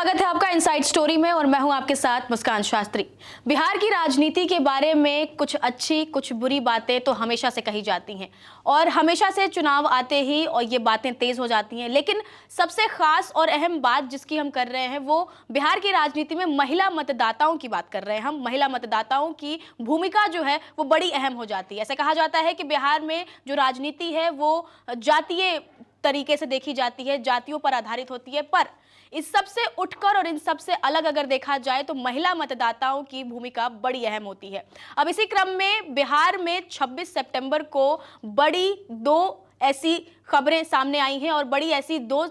स्वागत है आपका इनसाइड स्टोरी में और मैं हूं आपके साथ मुस्कान शास्त्री। बिहार की राजनीति के बारे में कुछ अच्छी कुछ बुरी बातें तो हमेशा से कही जाती हैं और हमेशा से चुनाव आते ही और ये बातें तेज हो जाती हैं। लेकिन सबसे खास और अहम बात जिसकी हम कर रहे हैं वो बिहार की राजनीति में महिला मतदाताओं की बात कर रहे हैं। हम महिला मतदाताओं की भूमिका जो है वो बड़ी अहम हो जाती है। ऐसा कहा जाता है कि बिहार में जो राजनीति है वो जातीय तरीके से देखी जाती है, जातियों पर आधारित होती है, पर इस सब से उठकर और इन सब से अलग अगर देखा जाए तो महिला मतदाताओं की भूमिका बड़ी अहम होती है। अब इसी क्रम में बिहार में 26 सितंबर को बड़ी दो ऐसी खबरें सामने आई हैं और बड़ी ऐसी दो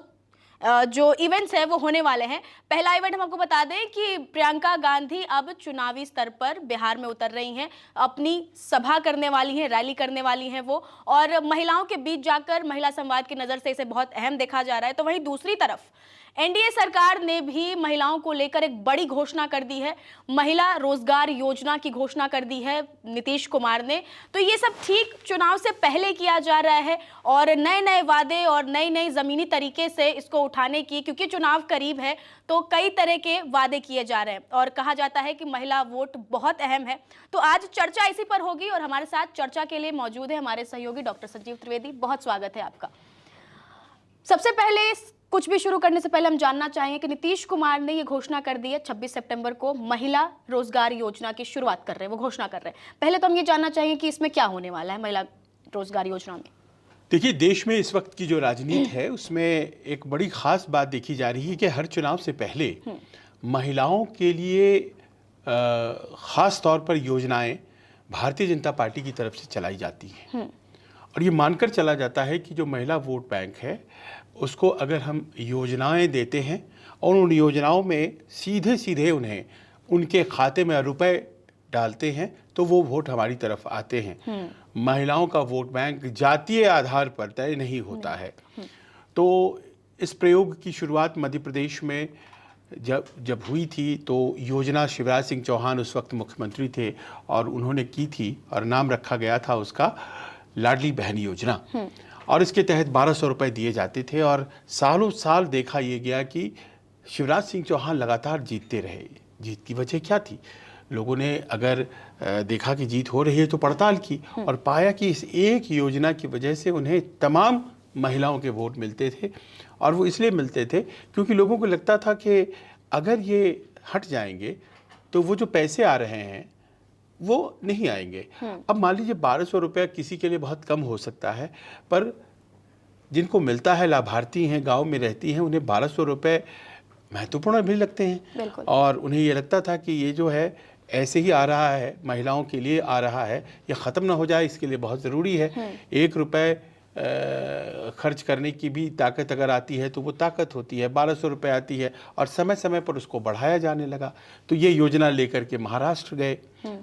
जो इवेंट्स है वो होने वाले हैं। पहला इवेंट हम आपको बता दें कि प्रियंका गांधी अब चुनावी स्तर पर बिहार में उतर रही हैं, अपनी सभा करने वाली हैं, रैली करने वाली हैं वो, और महिलाओं के बीच जाकर महिला संवाद की नज़र से इसे बहुत अहम देखा जा रहा है। तो वहीं दूसरी तरफ एनडीए सरकार ने भी महिलाओं को लेकर एक बड़ी घोषणा कर दी है, महिला रोजगार योजना की घोषणा कर दी है नीतीश कुमार ने। तो ये सब ठीक चुनाव से पहले किया जा रहा है और नए नए वादे और नई नई जमीनी तरीके से इसको उठाने की, क्योंकि चुनाव करीब है तो कई तरह के वादे किए जा रहे हैं और कहा जाता है कि महिला वोट बहुत अहम है। तो आज चर्चा इसी पर होगी और हमारे साथ चर्चा के लिए मौजूद है हमारे सहयोगी डॉक्टर संजीव त्रिवेदी। बहुत स्वागत है आपका। सबसे पहले कुछ भी शुरू करने से पहले हम जानना चाहेंगे कि नीतीश कुमार ने ये घोषणा कर दी है 26 सितंबर को महिला रोजगार योजना की शुरुआत कर रहे हैं, वो घोषणा कर रहे हैं। पहले तो हम ये जानना चाहेंगे कि इसमें क्या होने वाला है महिला रोजगार योजना में। देखिए, देश में इस वक्त की जो राजनीति है उसमें एक बड़ी खास बात देखी जा रही है कि हर चुनाव से पहले महिलाओं के लिए खास तौर पर योजनाएं भारतीय जनता पार्टी की तरफ से चलाई जाती हैं और ये मानकर चला जाता है कि जो महिला वोट बैंक है उसको अगर हम योजनाएं देते हैं और उन योजनाओं में सीधे सीधे उन्हें उनके खाते में रुपए डालते हैं तो वो वोट हमारी तरफ आते हैं। महिलाओं का वोट बैंक जातीय आधार पर तय नहीं होता है। तो इस प्रयोग की शुरुआत मध्य प्रदेश में जब हुई थी तो योजना शिवराज सिंह चौहान उस वक्त मुख्यमंत्री थे और उन्होंने की थी और नाम रखा गया था उसका लाडली बहन योजना। और इसके तहत 1200 रुपये दिए जाते थे और सालों साल देखा ये गया कि शिवराज सिंह चौहान लगातार जीतते रहे। जीत की वजह क्या थी? लोगों ने अगर देखा कि जीत हो रही है तो पड़ताल की और पाया कि इस एक योजना की वजह से उन्हें तमाम महिलाओं के वोट मिलते थे। और वो इसलिए मिलते थे क्योंकि लोगों को लगता था कि अगर ये हट जाएंगे तो वो जो पैसे आ रहे हैं वो नहीं आएंगे। अब मान लीजिए 1200 रुपया किसी के लिए बहुत कम हो सकता है, पर जिनको मिलता है, लाभार्थी हैं, गांव में रहती हैं, उन्हें 1200 रुपये महत्वपूर्ण भी लगते हैं और उन्हें ये लगता था कि ये जो है ऐसे ही आ रहा है, महिलाओं के लिए आ रहा है, ये ख़त्म ना हो जाए, इसके लिए बहुत ज़रूरी है। 1 रुपये खर्च करने की भी ताकत अगर आती है तो वो ताकत होती है, 1200 रुपये आती है और समय समय पर उसको बढ़ाया जाने लगा। तो ये योजना लेकर के महाराष्ट्र गए,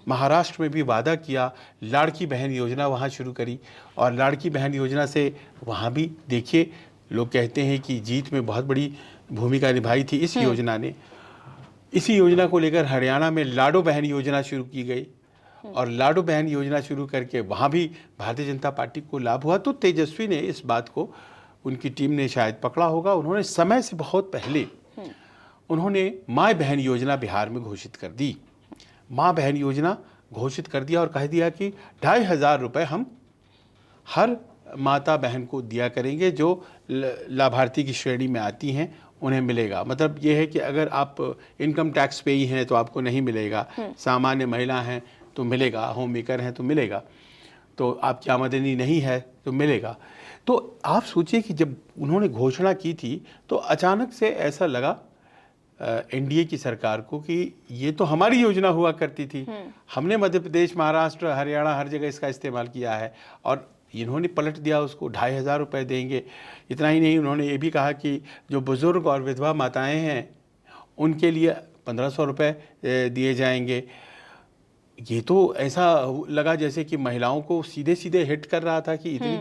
महाराष्ट्र में भी वादा किया, लाड़की बहन योजना वहाँ शुरू करी और लाड़की बहन योजना से वहाँ भी देखिए लोग कहते हैं कि जीत में बहुत बड़ी भूमिका निभाई थी इस योजना ने। इसी योजना को लेकर हरियाणा में लाडो बहन योजना शुरू की गई और लाडो बहन योजना शुरू करके वहाँ भी भारतीय जनता पार्टी को लाभ हुआ। तो तेजस्वी ने इस बात को, उनकी टीम ने शायद पकड़ा होगा, उन्होंने समय से बहुत पहले उन्होंने माँ बहन योजना बिहार में घोषित कर दी। माँ बहन योजना घोषित कर दिया और कह दिया कि 2500 रुपये हम हर माता बहन को दिया करेंगे जो लाभार्थी की श्रेणी में आती हैं, उन्हें मिलेगा। मतलब ये है कि अगर आप इनकम टैक्स पेई हैं तो आपको नहीं मिलेगा, सामान्य महिला हैं तो मिलेगा, होम मेकर हैं तो मिलेगा, तो आपकी आमदनी नहीं है तो मिलेगा। तो आप सोचिए कि जब उन्होंने घोषणा की थी तो अचानक से ऐसा लगा एनडीए की सरकार को कि ये तो हमारी योजना हुआ करती थी, हमने मध्य प्रदेश, महाराष्ट्र, हरियाणा हर जगह इसका इस्तेमाल किया है और इन्होंने पलट दिया उसको, 2500 रुपये देंगे। इतना ही नहीं, उन्होंने ये भी कहा कि जो बुज़ुर्ग और विधवा माताएं हैं उनके लिए 1500 रुपये दिए जाएंगे। ये तो ऐसा लगा जैसे कि महिलाओं को सीधे सीधे हिट कर रहा था कि इतनी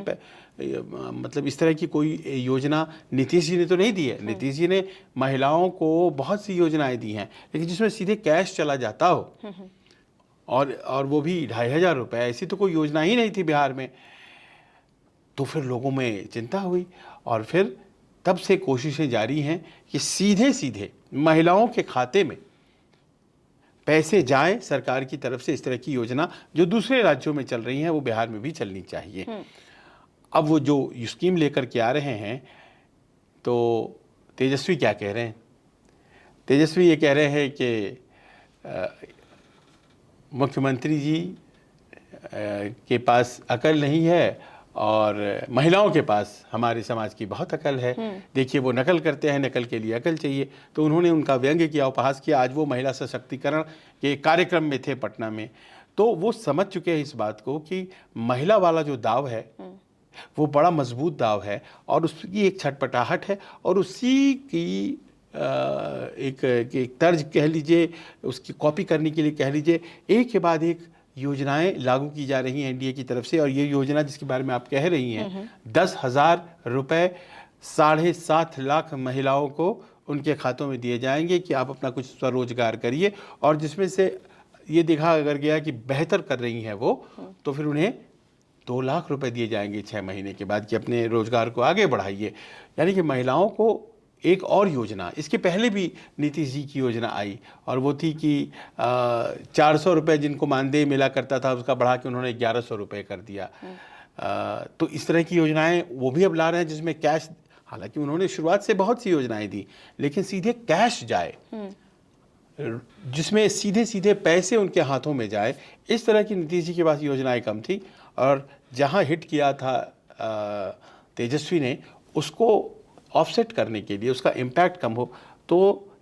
मतलब इस तरह की कोई योजना नीतीश जी ने तो नहीं दी है। नीतीश जी ने महिलाओं को बहुत सी योजनाएं दी हैं, लेकिन जिसमें सीधे कैश चला जाता हो और वो भी 2500 रुपये, ऐसी तो कोई योजना ही नहीं थी बिहार में। तो फिर लोगों में चिंता हुई और फिर तब से कोशिशें जारी हैं कि सीधे सीधे महिलाओं के खाते में पैसे जाएं सरकार की तरफ से। इस तरह की योजना जो दूसरे राज्यों में चल रही हैं वो बिहार में भी चलनी चाहिए। अब वो जो स्कीम लेकर के आ रहे हैं, तो तेजस्वी क्या कह रहे हैं? तेजस्वी ये कह रहे हैं कि मुख्यमंत्री जी के पास अकल नहीं है और महिलाओं के पास हमारे समाज की बहुत अकल है। देखिए वो नकल करते हैं, नकल के लिए अकल चाहिए। तो उन्होंने उनका व्यंग्य किया, उपहास किया। आज वो महिला सशक्तिकरण के कार्यक्रम में थे पटना में, तो वो समझ चुके हैं इस बात को कि महिला वाला जो दाव है वो बड़ा मजबूत दाव है और उसकी एक छटपटाहट है और उसी की एक तर्ज कह लीजिए, उसकी कॉपी करने के लिए कह लीजिए, एक के बाद एक योजनाएं लागू की जा रही हैं एनडीए की तरफ से। और ये योजना जिसके बारे में आप कह रही हैं, 10,000 रुपये 7.5 लाख महिलाओं को उनके खातों में दिए जाएंगे कि आप अपना कुछ स्वरोजगार करिए। और जिसमें से ये देखा अगर गया कि बेहतर कर रही हैं वो, तो फिर उन्हें 2 लाख रुपए दिए जाएंगे 6 महीने के बाद कि अपने रोजगार को आगे बढ़ाइए। यानी कि महिलाओं को एक और योजना, इसके पहले भी नीतीश जी की योजना आई और वो थी कि 400 रुपये जिनको मानदेय मिला करता था उसका बढ़ा के उन्होंने 1100 रुपये कर दिया। तो इस तरह की योजनाएं वो भी अब ला रहे हैं जिसमें कैश, हालांकि उन्होंने शुरुआत से बहुत सी योजनाएं दी लेकिन सीधे कैश जाए, जिसमें सीधे सीधे पैसे उनके हाथों में जाए। इस तरह की नीतीश जी के पास योजनाएं कम थी और जहां हिट किया था तेजस्वी ने, उसको ऑफसेट करने के लिए, उसका इम्पैक्ट कम हो, तो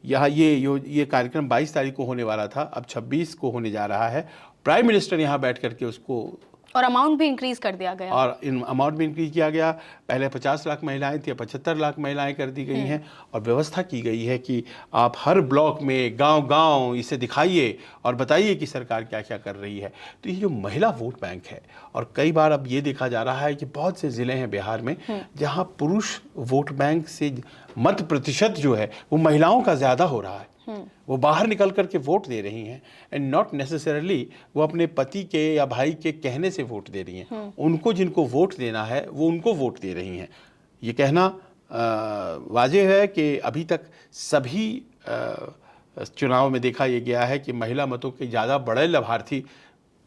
यहाँ ये कार्यक्रम 22 तारीख को होने वाला था, अब 26 को होने जा रहा है। प्राइम मिनिस्टर यहाँ बैठ करके उसको, और अमाउंट भी इंक्रीज कर दिया गया, और इन अमाउंट भी इंक्रीज किया गया। पहले 50 लाख महिलाएं थी, 75 लाख महिलाएं कर दी गई हैं और व्यवस्था की गई है कि आप हर ब्लॉक में गांव-गांव इसे दिखाइए और बताइए कि सरकार क्या क्या कर रही है। तो ये जो महिला वोट बैंक है, और कई बार अब ये देखा जा रहा है कि बहुत से ज़िले हैं बिहार में जहाँ पुरुष वोट बैंक से मत प्रतिशत जो है वो महिलाओं का ज़्यादा हो रहा है। वो बाहर निकल करके वोट दे रही हैं एंड नॉट नेसेसरली वो अपने पति के या भाई के कहने से वोट दे रही हैं। उनको जिनको वोट देना है वो उनको वोट दे रही हैं। ये कहना वाजिब है कि अभी तक सभी चुनाव में देखा ये गया है कि महिला मतों के ज़्यादा बड़े लाभार्थी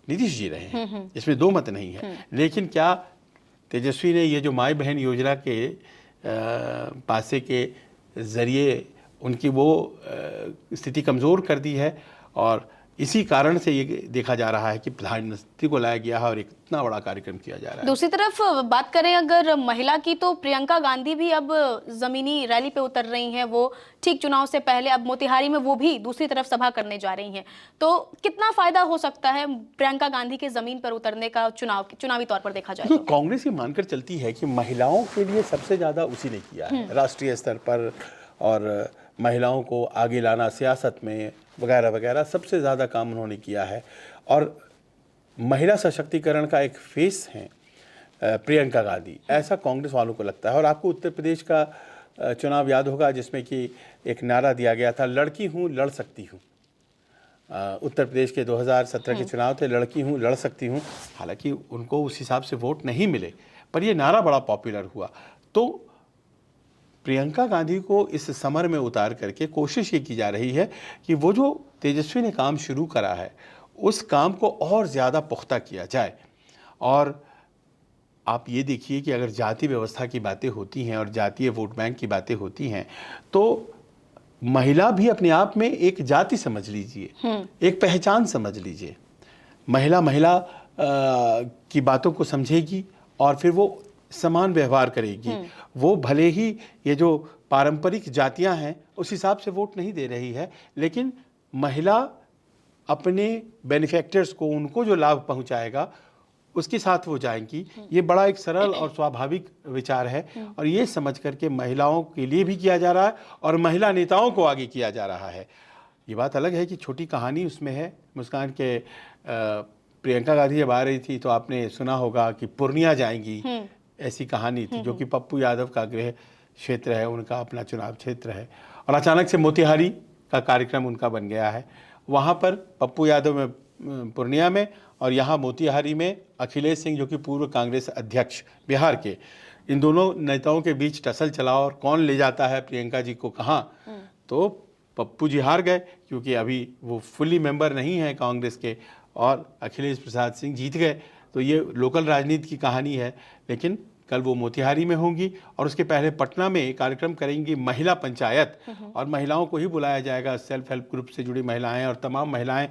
नीतीश जी रहे हैं, इसमें दो मत नहीं है। लेकिन क्या तेजस्वी ने ये जो माई बहन योजना के पासे के ज़रिए उनकी वो स्थिति कमज़ोर कर दी है और इसी कारण से ये देखा जा रहा है कि प्रधानमंत्री को लाया गया है और एक इतना बड़ा कार्यक्रम किया जा रहा है। दूसरी तरफ बात करें अगर महिला की, तो प्रियंका गांधी भी अब जमीनी रैली पे उतर रही हैं। वो ठीक चुनाव से पहले अब मोतिहारी में वो भी दूसरी तरफ सभा करने जा रही हैं। तो कितना फायदा हो सकता है प्रियंका गांधी के जमीन पर उतरने का चुनावी तौर पर देखा जाए? तो कांग्रेस ये मानकर चलती है कि महिलाओं के लिए सबसे ज़्यादा उसी ने किया है राष्ट्रीय स्तर पर, और महिलाओं को आगे लाना सियासत में वगैरह वगैरह, सबसे ज़्यादा काम उन्होंने किया है। और महिला सशक्तिकरण का एक फेस है प्रियंका गांधी, ऐसा कांग्रेस वालों को लगता है। और आपको उत्तर प्रदेश का चुनाव याद होगा जिसमें कि एक नारा दिया गया था, लड़की हूँ लड़ सकती हूँ। उत्तर प्रदेश के 2017 के चुनाव थे, लड़की हूँ लड़ सकती हूँ। हालांकि उनको उस हिसाब से वोट नहीं मिले, पर ये नारा बड़ा पॉपुलर हुआ। तो प्रियंका गांधी को इस समर में उतार करके कोशिश ये की जा रही है कि वो जो तेजस्वी ने काम शुरू करा है उस काम को और ज़्यादा पुख्ता किया जाए। और आप ये देखिए कि अगर जाति व्यवस्था की बातें होती हैं और जातीय वोट बैंक की बातें होती हैं, तो महिला भी अपने आप में एक जाति समझ लीजिए, एक पहचान समझ लीजिए। महिला की बातों को समझेगी और फिर वो समान व्यवहार करेगी। वो भले ही ये जो पारंपरिक जातियां हैं उस हिसाब से वोट नहीं दे रही है, लेकिन महिला अपने बेनिफैक्टर्स को, उनको जो लाभ पहुंचाएगा उसके साथ वो जाएंगी। ये बड़ा एक सरल और स्वाभाविक विचार है और ये समझ करके महिलाओं के लिए भी किया जा रहा है और महिला नेताओं को आगे किया जा रहा है। ये बात अलग है कि छोटी कहानी उसमें है। मुस्कान के प्रियंका गांधी जब आ रही थी तो आपने सुना होगा कि पूर्णिया जाएंगी, ऐसी कहानी थी, जो कि पप्पू यादव का गृह क्षेत्र है, उनका अपना चुनाव क्षेत्र है। और अचानक से मोतिहारी का कार्यक्रम उनका बन गया है। वहाँ पर पप्पू यादव में पूर्णिया में और यहाँ मोतिहारी में अखिलेश सिंह, जो कि पूर्व कांग्रेस अध्यक्ष बिहार के, इन दोनों नेताओं के बीच टसल चला और कौन ले जाता है प्रियंका जी को कहाँ, तो पप्पू जी हार गए क्योंकि अभी वो फुली मेंबर नहीं है कांग्रेस के और अखिलेश प्रसाद सिंह जीत गए। तो ये लोकल राजनीति की कहानी है। लेकिन कल वो मोतिहारी में होंगी और उसके पहले पटना में कार्यक्रम करेंगी महिला पंचायत, और महिलाओं को ही बुलाया जाएगा, सेल्फ हेल्प ग्रुप से जुड़ी महिलाएं और तमाम महिलाएं,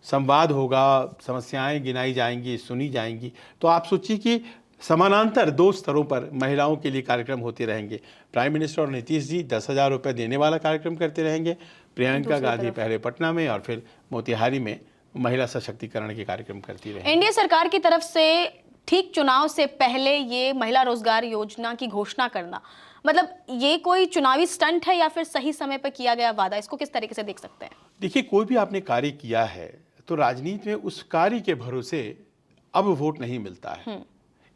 संवाद होगा, समस्याएं गिनाई जाएंगी, सुनी जाएंगी। तो आप सोचिए कि समानांतर 2 स्तरों पर महिलाओं के लिए कार्यक्रम होते रहेंगे। प्राइम मिनिस्टर और नीतीश जी 10,000 रुपये देने वाला कार्यक्रम करते रहेंगे, प्रियंका गांधी पहले पटना में और फिर मोतिहारी में महिला सशक्तिकरण के कार्यक्रम करती रहेंगी। एनडीए सरकार की तरफ से ठीक चुनाव से पहले ये महिला रोजगार योजना की घोषणा करना, मतलब ये कोई चुनावी स्टंट है या फिर सही समय पर किया गया वादा, इसको किस तरीके से देख सकते हैं? देखिए, कोई भी आपने कार्य किया है तो राजनीति में उस कार्य के भरोसे अब वोट नहीं मिलता है।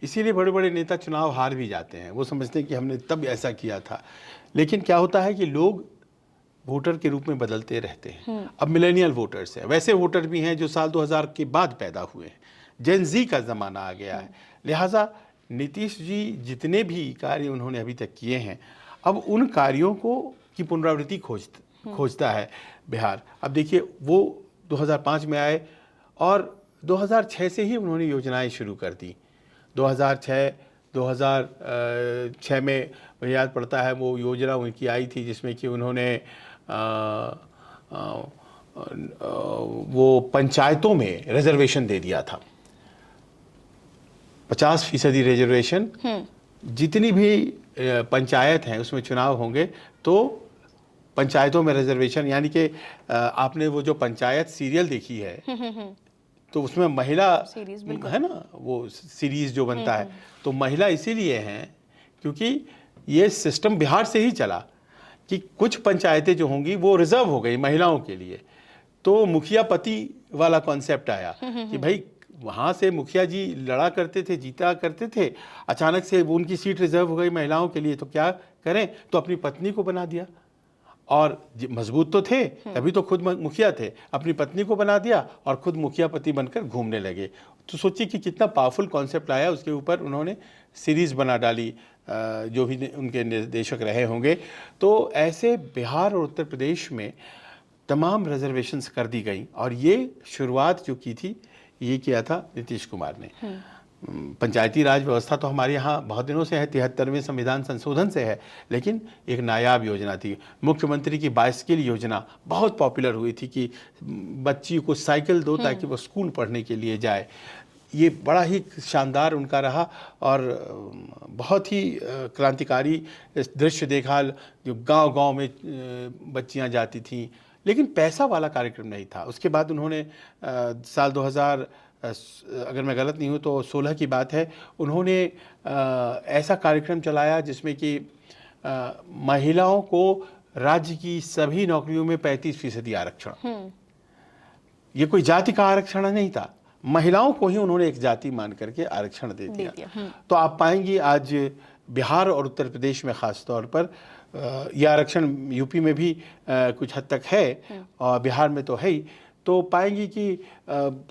इसीलिए बड़े बड़े नेता चुनाव हार भी जाते हैं। वो समझते हैं कि हमने तब ऐसा किया था। लेकिन क्या होता है कि लोग वोटर के रूप में बदलते रहते हैं। अब मिलेनियल वोटर्स हैं, वैसे वोटर भी हैं जो साल 2000 के बाद पैदा हुए हैं। जेन जी का ज़माना आ गया है। लिहाजा नीतीश जी जितने भी कार्य उन्होंने अभी तक किए हैं, अब उन कार्यों को की पुनरावृत्ति खोजता है बिहार। अब देखिए, वो 2005 में आए और 2006 से ही उन्होंने योजनाएं शुरू कर दी। 2006 में मुझे याद पड़ता है वो योजना उनकी आई थी जिसमें कि उन्होंने वो पंचायतों में रिजर्वेशन दे दिया था, 50% रिजर्वेशन। जितनी भी पंचायत हैं उसमें चुनाव होंगे तो पंचायतों में रिजर्वेशन, यानी कि आपने वो जो पंचायत सीरियल देखी है तो उसमें महिला है ना, वो सीरीज जो बनता है, तो महिला इसीलिए हैं क्योंकि ये सिस्टम बिहार से ही चला कि कुछ पंचायतें जो होंगी वो रिजर्व हो गई महिलाओं के लिए। तो मुखिया पति वाला कॉन्सेप्ट आया कि भाई वहाँ से मुखिया जी लड़ा करते थे, जीता करते थे, अचानक से उनकी सीट रिजर्व हो गई महिलाओं के लिए, तो क्या करें, तो अपनी पत्नी को बना दिया। और मजबूत तो थे तभी तो खुद मुखिया थे, अपनी पत्नी को बना दिया और खुद मुखिया पति बनकर घूमने लगे। तो सोचिए कि कितना पावरफुल कॉन्सेप्ट आया। उसके ऊपर उन्होंने सीरीज़ बना डाली, जो भी उनके निर्देशक रहे होंगे। तो ऐसे बिहार और उत्तर प्रदेश में तमाम रिजर्वेशंस कर दी गई और ये शुरुआत जो की थी ये किया था नीतीश कुमार ने। पंचायती राज व्यवस्था तो हमारे यहाँ बहुत दिनों से है, 73वें संविधान संशोधन से है, लेकिन एक नायाब योजना थी। मुख्यमंत्री की बाइसिकल योजना बहुत पॉपुलर हुई थी कि बच्ची को साइकिल दो ताकि वो स्कूल पढ़ने के लिए जाए। ये बड़ा ही शानदार उनका रहा और बहुत ही क्रांतिकारी दृश्य देखा, जो गांव-गांव में बच्चियां जाती थीं, लेकिन पैसा वाला कार्यक्रम नहीं था। उसके बाद उन्होंने साल 2000, अगर मैं गलत नहीं हूँ तो 16 की बात है, उन्होंने ऐसा कार्यक्रम चलाया जिसमें कि महिलाओं को राज्य की सभी नौकरियों में 35% आरक्षण। ये कोई जाति का आरक्षण नहीं था, महिलाओं को ही उन्होंने एक जाति मान करके आरक्षण दे दिया। तो आप पाएंगी आज बिहार और उत्तर प्रदेश में ख़ास तौर पर यह आरक्षण, यूपी में भी कुछ हद तक है और बिहार में तो है ही, तो पाएंगी कि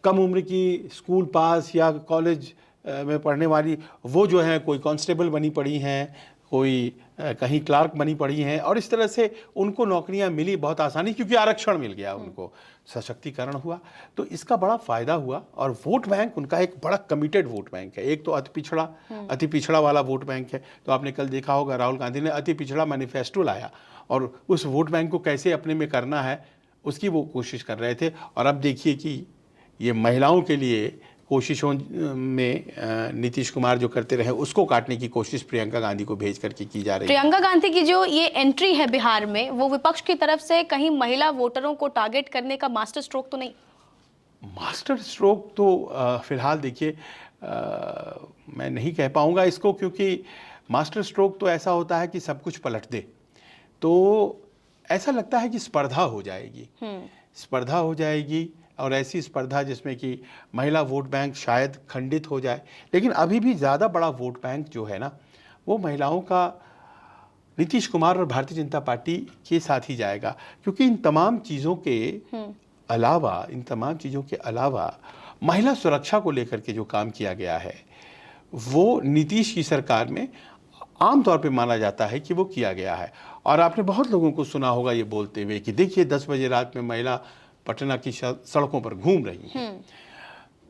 कम उम्र की स्कूल पास या कॉलेज में पढ़ने वाली वो जो हैं कोई कांस्टेबल बनी पड़ी हैं, कोई कहीं क्लार्क बनी पड़ी हैं, और इस तरह से उनको नौकरियां मिली बहुत आसानी, क्योंकि आरक्षण मिल गया उनको, सशक्तिकरण हुआ। तो इसका बड़ा फ़ायदा हुआ और वोट बैंक उनका एक बड़ा कमिटेड वोट बैंक है। एक तो अति पिछड़ा वाला वोट बैंक है। तो आपने कल देखा होगा राहुल गांधी ने अति पिछड़ा मैनिफेस्टो लाया और उस वोट बैंक को कैसे अपने में करना है उसकी वो कोशिश कर रहे थे। और अब देखिए कि ये महिलाओं के लिए कोशिशों में नीतीश कुमार जो करते रहे उसको काटने की कोशिश प्रियंका गांधी को भेज करके की जा रही है। प्रियंका गांधी की जो ये एंट्री है बिहार में, वो विपक्ष की तरफ से कहीं महिला वोटरों को टारगेट करने का मास्टर स्ट्रोक तो नहीं? मास्टर स्ट्रोक तो फिलहाल देखिए मैं नहीं कह पाऊंगा इसको, क्योंकि मास्टर स्ट्रोक तो ऐसा होता है कि सब कुछ पलट दे। तो ऐसा लगता है कि स्पर्धा हो जाएगी और ऐसी स्पर्धा जिसमें कि महिला वोट बैंक शायद खंडित हो जाए। लेकिन अभी भी ज़्यादा बड़ा वोट बैंक जो है ना, वो महिलाओं का नीतीश कुमार और भारतीय जनता पार्टी के साथ ही जाएगा, क्योंकि इन तमाम चीज़ों के अलावा महिला सुरक्षा को लेकर के जो काम किया गया है वो नीतीश की सरकार में आमतौर पे माना जाता है कि वो किया गया है। और आपने बहुत लोगों को सुना होगा ये बोलते हुए कि देखिए 10 बजे रात में महिला पटना की सड़कों पर घूम रही है।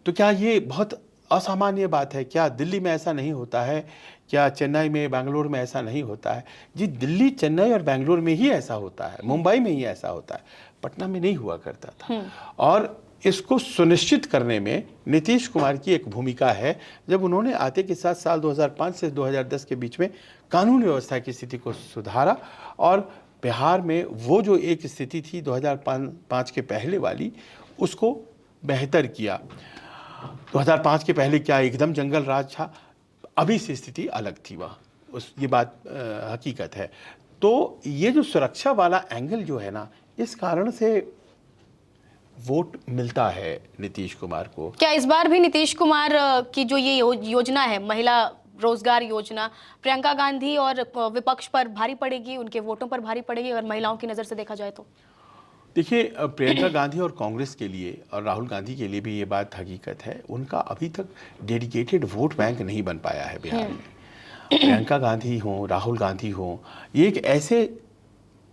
तो क्या ये बहुत असामान्य बात है? क्या दिल्ली में ऐसा नहीं होता है? क्या चेन्नई में, बेंगलोर में ऐसा नहीं होता है? जी, दिल्ली, चेन्नई और बेंगलोर में ही ऐसा होता है, मुंबई में ही ऐसा होता है, पटना में नहीं हुआ करता था। और इसको सुनिश्चित करने में नीतीश कुमार की एक भूमिका है। जब उन्होंने आते के साथ साल 2005 से 2010 के बीच में कानून व्यवस्था की स्थिति को सुधारा और बिहार में वो जो एक स्थिति थी 2005 के पहले वाली, उसको बेहतर किया। 2005 के पहले क्या एकदम जंगल राज था? अभी से स्थिति अलग थी वहाँ, ये बात हकीकत है। तो ये जो सुरक्षा वाला एंगल जो है ना, इस कारण से वोट मिलता है नीतीश कुमार को। क्या इस बार भी नीतीश कुमार की जो ये योजना है, महिला रोजगार योजना, प्रियंका गांधी और विपक्ष पर भारी पड़ेगी, उनके वोटों पर भारी पड़ेगी अगर महिलाओं की नज़र से देखा जाए तो? देखिए, प्रियंका गांधी और कांग्रेस के लिए और राहुल गांधी के लिए भी ये बात हकीकत है, उनका अभी तक डेडिकेटेड वोट बैंक नहीं बन पाया है बिहार में। प्रियंका गांधी हो, राहुल गांधी हो, ये एक ऐसे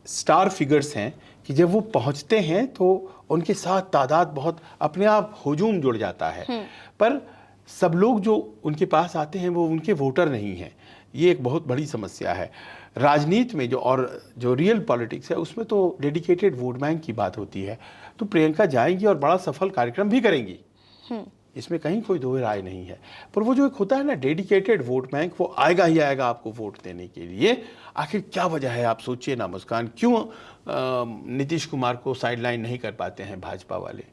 स्टार फिगर्स हैं कि जब वो पहुंचते हैं तो उनके साथ तादाद बहुत अपने आप हुजूम जुड़ जाता है। पर सब लोग जो उनके पास आते हैं वो उनके वोटर नहीं हैं। ये एक बहुत बड़ी समस्या है राजनीति में। जो रियल पॉलिटिक्स है उसमें तो डेडिकेटेड वोट बैंक की बात होती है। तो प्रियंका जाएंगी और बड़ा सफल कार्यक्रम भी करेंगी, इसमें कहीं कोई दो राय नहीं है। पर वो जो एक होता है ना डेडिकेटेड वोट बैंक, वो आएगा ही आएगा आपको वोट देने के लिए। आखिर क्या वजह है, आप सोचिए ना मुस्कान, क्यों नीतीश कुमार को साइडलाइन नहीं कर पाते हैं भाजपा वाले?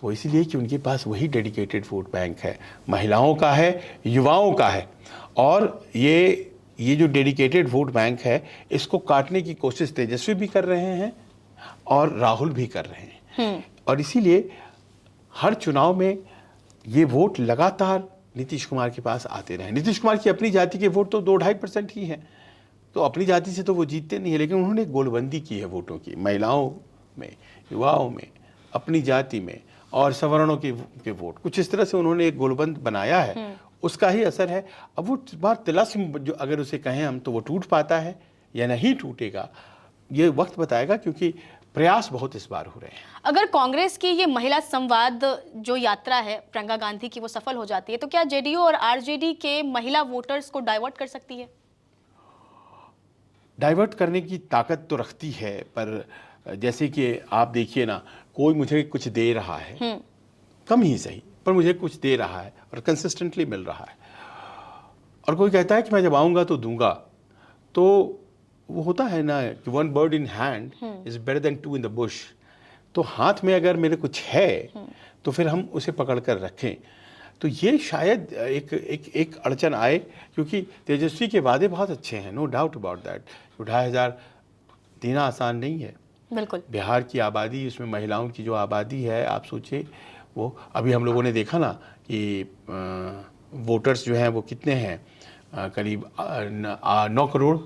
वो इसलिए कि उनके पास वही डेडिकेटेड वोट बैंक है, महिलाओं का है, युवाओं का है। और ये जो डेडिकेटेड वोट बैंक है, इसको काटने की कोशिश तेजस्वी भी कर रहे हैं और राहुल भी कर रहे हैं। और इसीलिए हर चुनाव में ये वोट लगातार नीतीश कुमार के पास आते रहे। नीतीश कुमार की अपनी जाति के वोट तो 2-2.5% ही हैं, तो अपनी जाति से तो वो जीतते नहीं है। लेकिन उन्होंने गोलबंदी की है वोटों की, महिलाओं में, युवाओं में, अपनी जाति में और सवर्णों के वोट, कुछ इस तरह से उन्होंने एक गोलबंद बनाया है। उसका ही असर है। अब वो बार तिलस्म जो अगर उसे कहें हम, तो वो टूट पाता है या नहीं टूटेगा, ये वक्त बताएगा, क्योंकि प्रयास बहुत इस बार हो रहे हैं। अगर कांग्रेस की ये महिला संवाद जो यात्रा है प्रियंका गांधी की, वो सफल हो जाती है, तो क्या जेडीयू और आरजेडी के महिला वोटर्स को डाइवर्ट कर सकती है? डाइवर्ट करने की ताकत तो रखती है, पर जैसे कि आप देखिए ना, कोई मुझे कुछ दे रहा है, कम ही सही, पर मुझे कुछ दे रहा है और कंसिस्टेंटली मिल रहा है, और कोई कहता है कि मैं जब आऊँगा तो दूंगा, तो वो होता है ना कि 1 bird in hand is better than 2 in the bush। तो हाथ में अगर मेरे कुछ है तो फिर हम उसे पकड़ कर रखें। तो ये शायद एक अड़चन आए, क्योंकि तेजस्वी के वादे बहुत अच्छे हैं, नो डाउट अबाउट दैट। 2,500 देना आसान नहीं है। बिल्कुल। बिहार की आबादी, उसमें महिलाओं की जो आबादी है, आप सोचिए, वो अभी हम लोगों ने देखा ना कि वोटर्स जो हैं वो कितने हैं, करीब 9 करोड़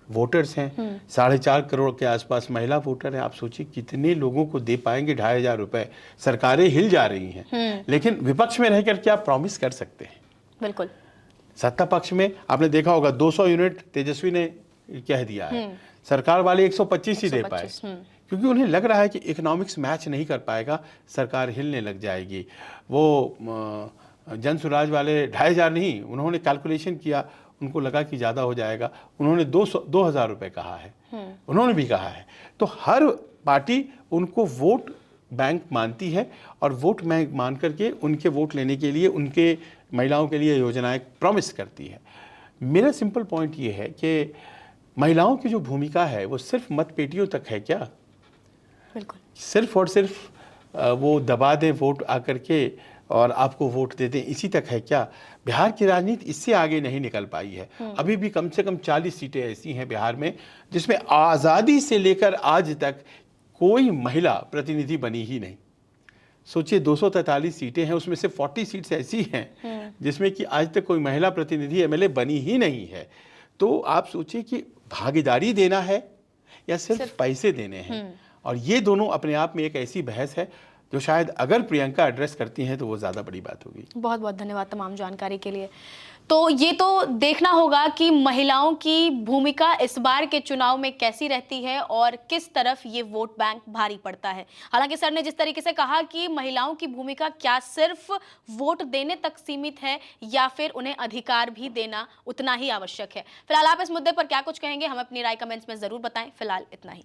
वोटर्स हैं, 4.5 करोड़ के आसपास महिला वोटर हैं। आप सोचिए कितने लोगों को दे पाएंगे 2,500 रुपए। सरकारें हिल जा रही हैं, लेकिन विपक्ष में रहकर क्या प्रॉमिस कर सकते हैं? बिल्कुल। सत्ता पक्ष में आपने देखा होगा 200 यूनिट तेजस्वी ने कह दिया है, सरकार वाले 125 ही दे पाए, क्योंकि उन्हें लग रहा है कि इकोनॉमिक्स मैच नहीं कर पाएगा, सरकार हिलने लग जाएगी। वो जन स्वराज वाले 2,500 नहीं, उन्होंने कैलकुलेशन किया, उनको लगा कि ज़्यादा हो जाएगा, उन्होंने 2,000 रुपये कहा है, उन्होंने भी कहा है। तो हर पार्टी उनको वोट बैंक मानती है, और वोट बैंक मान करके उनके वोट लेने के लिए उनके महिलाओं के लिए योजनाएं प्रॉमिस करती है। मेरा सिंपल पॉइंट ये है कि महिलाओं की जो भूमिका है वो सिर्फ मतपेटियों तक है क्या? बिल्कुल। सिर्फ और सिर्फ वो दबा दें वोट आकर के और आपको वोट दे दें, इसी तक है क्या? बिहार की राजनीति इससे आगे नहीं निकल पाई है। अभी भी कम से कम 40 सीटें ऐसी हैं बिहार में जिसमें आज़ादी से लेकर आज तक कोई महिला प्रतिनिधि बनी ही नहीं। सोचिए 243 सीटें हैं, उसमें से 40 सीट्स ऐसी हैं जिसमें कि आज तक कोई महिला प्रतिनिधि एमएलए बनी ही नहीं है। तो आप सोचिए कि भागीदारी देना है या सिर्फ पैसे देने हैं, और ये दोनों अपने आप में एक ऐसी बहस है जो शायद अगर प्रियंका एड्रेस करती हैं तो वो ज़्यादा बड़ी बात होगी। बहुत बहुत धन्यवाद तमाम जानकारी के लिए। तो ये तो देखना होगा कि महिलाओं की भूमिका इस बार के चुनाव में कैसी रहती है और किस तरफ ये वोट बैंक भारी पड़ता है। हालांकि सर ने जिस तरीके से कहा कि महिलाओं की भूमिका क्या सिर्फ वोट देने तक सीमित है या फिर उन्हें अधिकार भी देना उतना ही आवश्यक है। फिलहाल आप इस मुद्दे पर क्या कुछ कहेंगे, हमें अपनी राय कमेंट्स में जरूर बताएं। फिलहाल इतना ही।